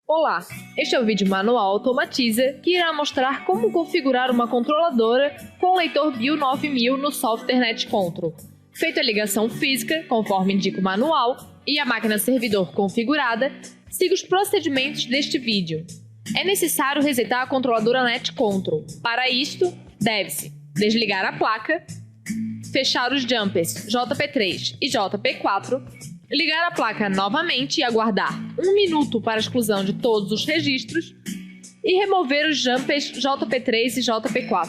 Olá, este é o vídeo manual Automatiza que irá mostrar como configurar uma controladora com o leitor BIOS 9000 no software NetControl. Feita a ligação física, conforme indica o manual, e a máquina servidor configurada, siga os procedimentos deste vídeo. É necessário resetar a controladora NetControl. Para isto, deve-se desligar a placa, fechar os jumpers JP3 e JP4, ligar a placa novamente e aguardar 1 minuto para a exclusão de todos os registros e remover os jumpers JP3 e JP4.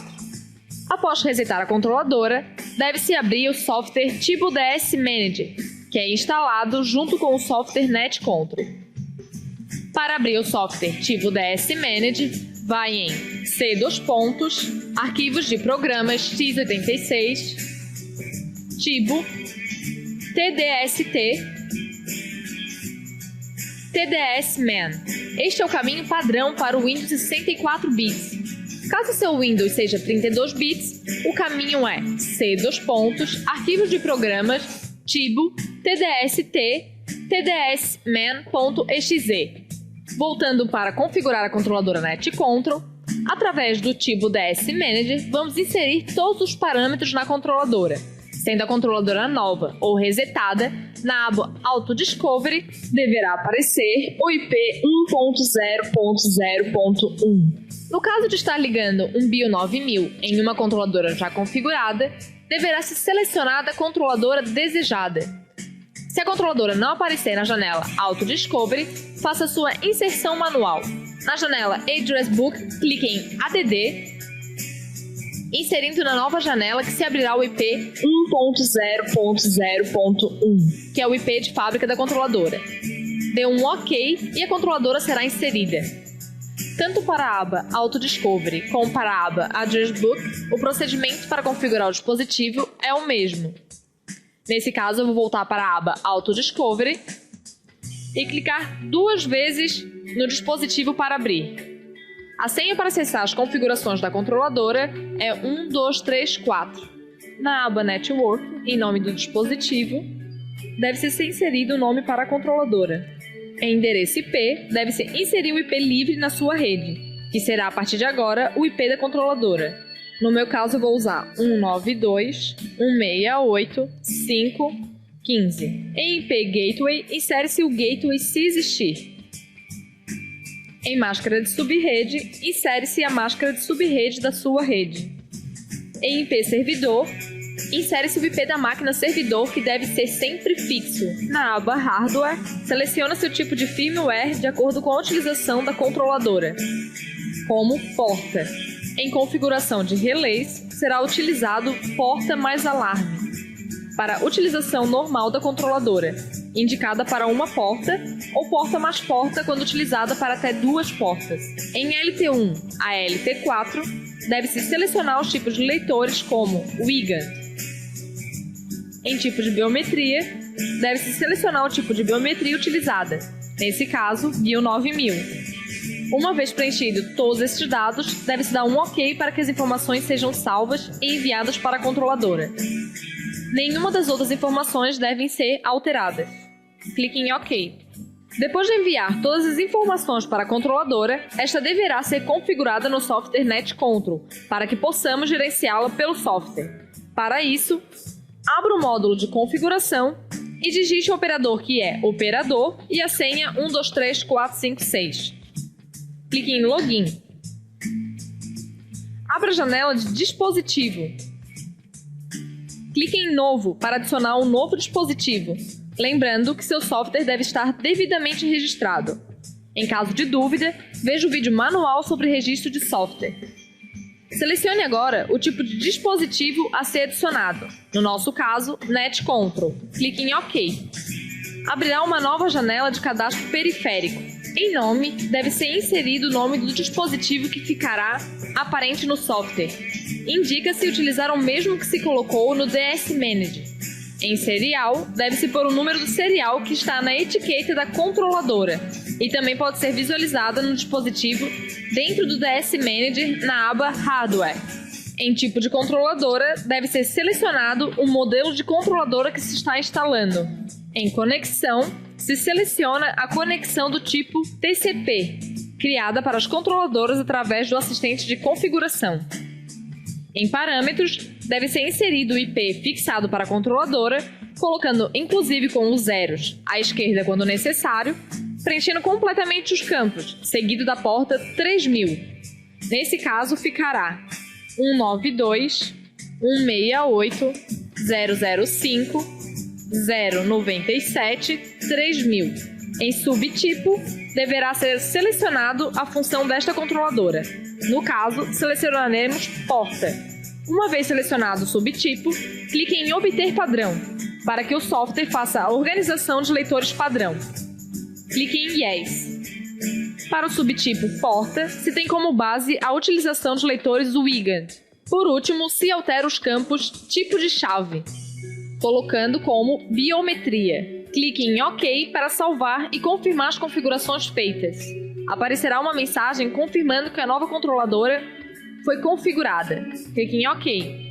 Após resetar a controladora, deve-se abrir o software Tibo DS Manager, que é instalado junto com o software NetControl. Para abrir o software Tibo DS Manager, vai em Arquivos de programas x86, Tibo, TDST, TDS-Man. Este é o caminho padrão para o Windows 64 bits. Caso seu Windows seja 32 bits, o caminho é Arquivos de programas, Tibo, TDST, TDS-Man.exe. Voltando para configurar a controladora NetControl, através do Tibo DS Manager, vamos inserir todos os parâmetros na controladora. Sendo a controladora nova ou resetada, na aba Auto Discovery deverá aparecer o IP 1.0.0.1. No caso de estar ligando um BIOS 9000 em uma controladora já configurada, deverá ser selecionada a controladora desejada. Se a controladora não aparecer na janela Auto Discovery, faça sua inserção manual. Na janela Address Book, clique em ADD, inserindo na nova janela que se abrirá o IP 1.0.0.1, que é o IP de fábrica da controladora. Dê um OK e a controladora será inserida. Tanto para a aba Auto Discovery como para a aba Address Book, o procedimento para configurar o dispositivo é o mesmo. Nesse caso, eu vou voltar para a aba Auto Discovery e clicar 2 vezes no dispositivo para abrir. A senha para acessar as configurações da controladora é 1234. Na aba Network, em nome do dispositivo, deve ser inserido o nome para a controladora. Em endereço IP, deve-se inserir o IP livre na sua rede, que será a partir de agora o IP da controladora. No meu caso, eu vou usar 192.168.5.15. Em IP Gateway, insere-se o gateway se existir. Em máscara de subrede, insere-se a máscara de subrede da sua rede. Em IP servidor, insere-se o IP da máquina servidor, que deve ser sempre fixo. Na aba Hardware, seleciona-se o tipo de firmware de acordo com a utilização da controladora, como porta. Em configuração de relés, será utilizado porta mais alarme, para utilização normal da controladora, indicada para uma porta, ou porta mais porta quando utilizada para até 2 portas. Em LT1 a LT4, deve-se selecionar os tipos de leitores como WIGA. Em tipo de biometria, deve-se selecionar o tipo de biometria utilizada, nesse caso, BIOS 9000. Uma vez preenchido todos esses dados, deve-se dar um OK para que as informações sejam salvas e enviadas para a controladora. Nenhuma das outras informações devem ser alteradas. Clique em OK. Depois de enviar todas as informações para a controladora, esta deverá ser configurada no software NetControl, para que possamos gerenciá-la pelo software. Para isso, abra o módulo de configuração e digite o operador, que é operador, e a senha 123456. Clique em Login. Abra a janela de dispositivo. Clique em Novo para adicionar um novo dispositivo, lembrando que seu software deve estar devidamente registrado. Em caso de dúvida, veja o vídeo manual sobre registro de software. Selecione agora o tipo de dispositivo a ser adicionado, no nosso caso, NetControl. Clique em OK. Abrirá uma nova janela de cadastro periférico. Em nome, deve ser inserido o nome do dispositivo que ficará aparente no software. Indica-se utilizar o mesmo que se colocou no DS Manager. Em serial, deve-se pôr o número do serial que está na etiqueta da controladora e também pode ser visualizada no dispositivo dentro do DS Manager na aba Hardware. Em tipo de controladora, deve ser selecionado o modelo de controladora que se está instalando. Em conexão, se seleciona a conexão do tipo TCP, criada para as controladoras através do assistente de configuração. Em parâmetros, deve ser inserido o IP fixado para a controladora, colocando inclusive com os zeros à esquerda quando necessário, preenchendo completamente os campos, seguido da porta 3000. Nesse caso, ficará 192.168.005.097.3000. Em subtipo, deverá ser selecionado a função desta controladora. No caso, selecionaremos porta. Uma vez selecionado o subtipo, clique em Obter padrão, para que o software faça a organização de leitores padrão. Clique em Yes. Para o subtipo porta, se tem como base a utilização de leitores Wiegand. Por último, se altera os campos tipo de chave, colocando como biometria. Clique em OK para salvar e confirmar as configurações feitas. Aparecerá uma mensagem confirmando que a nova controladora foi configurada. Clique em OK.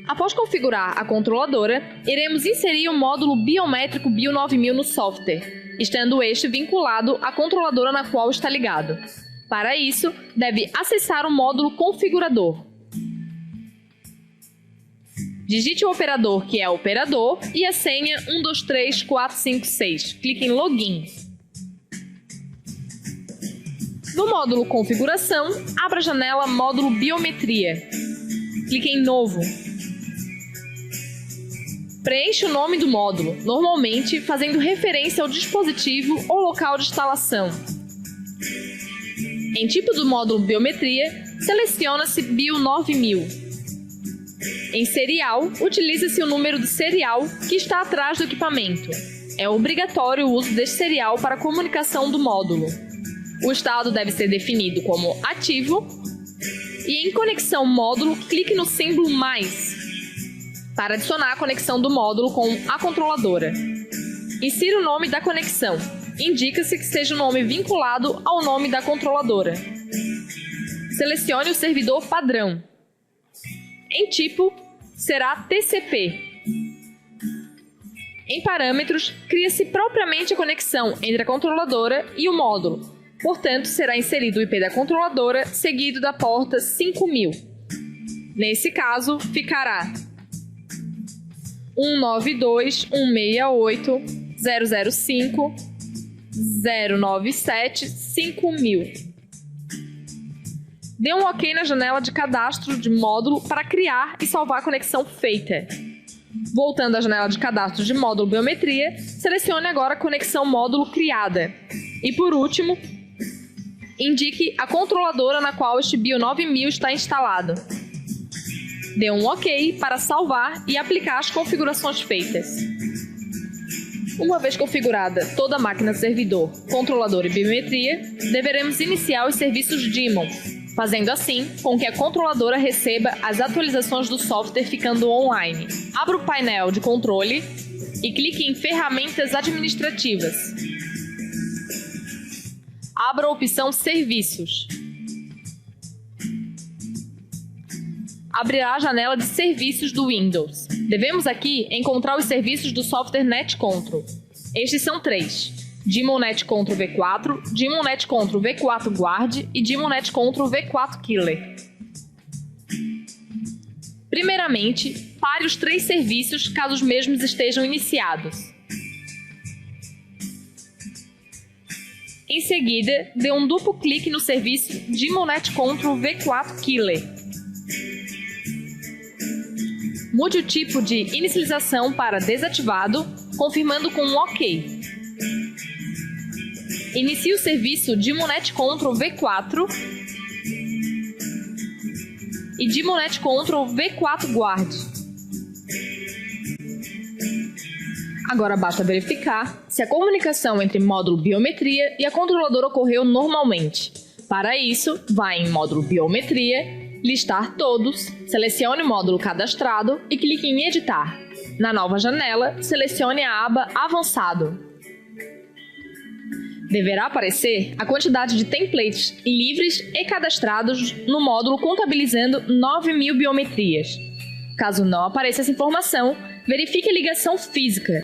Após configurar a controladora, iremos inserir o módulo biométrico BIO9000 no software, estando este vinculado à controladora na qual está ligado. Para isso, deve acessar o módulo configurador. Digite o operador que é operador e a senha 123456. Clique em Login. No módulo Configuração, abra a janela Módulo Biometria. Clique em Novo. Preencha o nome do módulo, normalmente fazendo referência ao dispositivo ou local de instalação. Em tipo do módulo Biometria, seleciona-se BIO9000. Em serial, utiliza-se o número do serial que está atrás do equipamento. É obrigatório o uso deste serial para a comunicação do módulo. O estado deve ser definido como ativo. E em conexão módulo, clique no símbolo mais para adicionar a conexão do módulo com a controladora. Insira o nome da conexão. Indica-se que seja um nome vinculado ao nome da controladora. Selecione o servidor padrão. Em tipo, será TCP. Em parâmetros, cria-se propriamente a conexão entre a controladora e o módulo. Portanto, será inserido o IP da controladora, seguido da porta 5000. Nesse caso, ficará 192.168.005.097.5000. Dê um OK na janela de cadastro de módulo para criar e salvar a conexão feita. Voltando à janela de cadastro de módulo Biometria, selecione agora a conexão módulo criada. E por último, indique a controladora na qual este BIO9000 está instalado. Dê um OK para salvar e aplicar as configurações feitas. Uma vez configurada toda a máquina servidor, controlador e biometria, deveremos iniciar os serviços daemon, fazendo assim com que a controladora receba as atualizações do software ficando online. Abra o painel de controle e clique em Ferramentas Administrativas. Abra a opção Serviços. Abrirá a janela de serviços do Windows. Devemos aqui encontrar os serviços do software NetControl. Estes são 3: Daemon NetControl V4, Daemon NetControl V4 Guard e Daemon NetControl V4 Killer. Primeiramente, pare os 3 serviços caso os mesmos estejam iniciados. Em seguida, dê um duplo clique no serviço Daemon NetControl V4 Killer. Mude o tipo de inicialização para desativado, confirmando com um OK. Inicie o serviço Daemon NetControl V4 e Daemon NetControl V4 Guard. Agora basta verificar se a comunicação entre módulo Biometria e a controladora ocorreu normalmente. Para isso, vá em módulo Biometria, listar todos, selecione o módulo cadastrado e clique em Editar. Na nova janela, selecione a aba Avançado. Deverá aparecer a quantidade de templates livres e cadastrados no módulo contabilizando 9000 biometrias. Caso não apareça essa informação, Verifique a ligação física.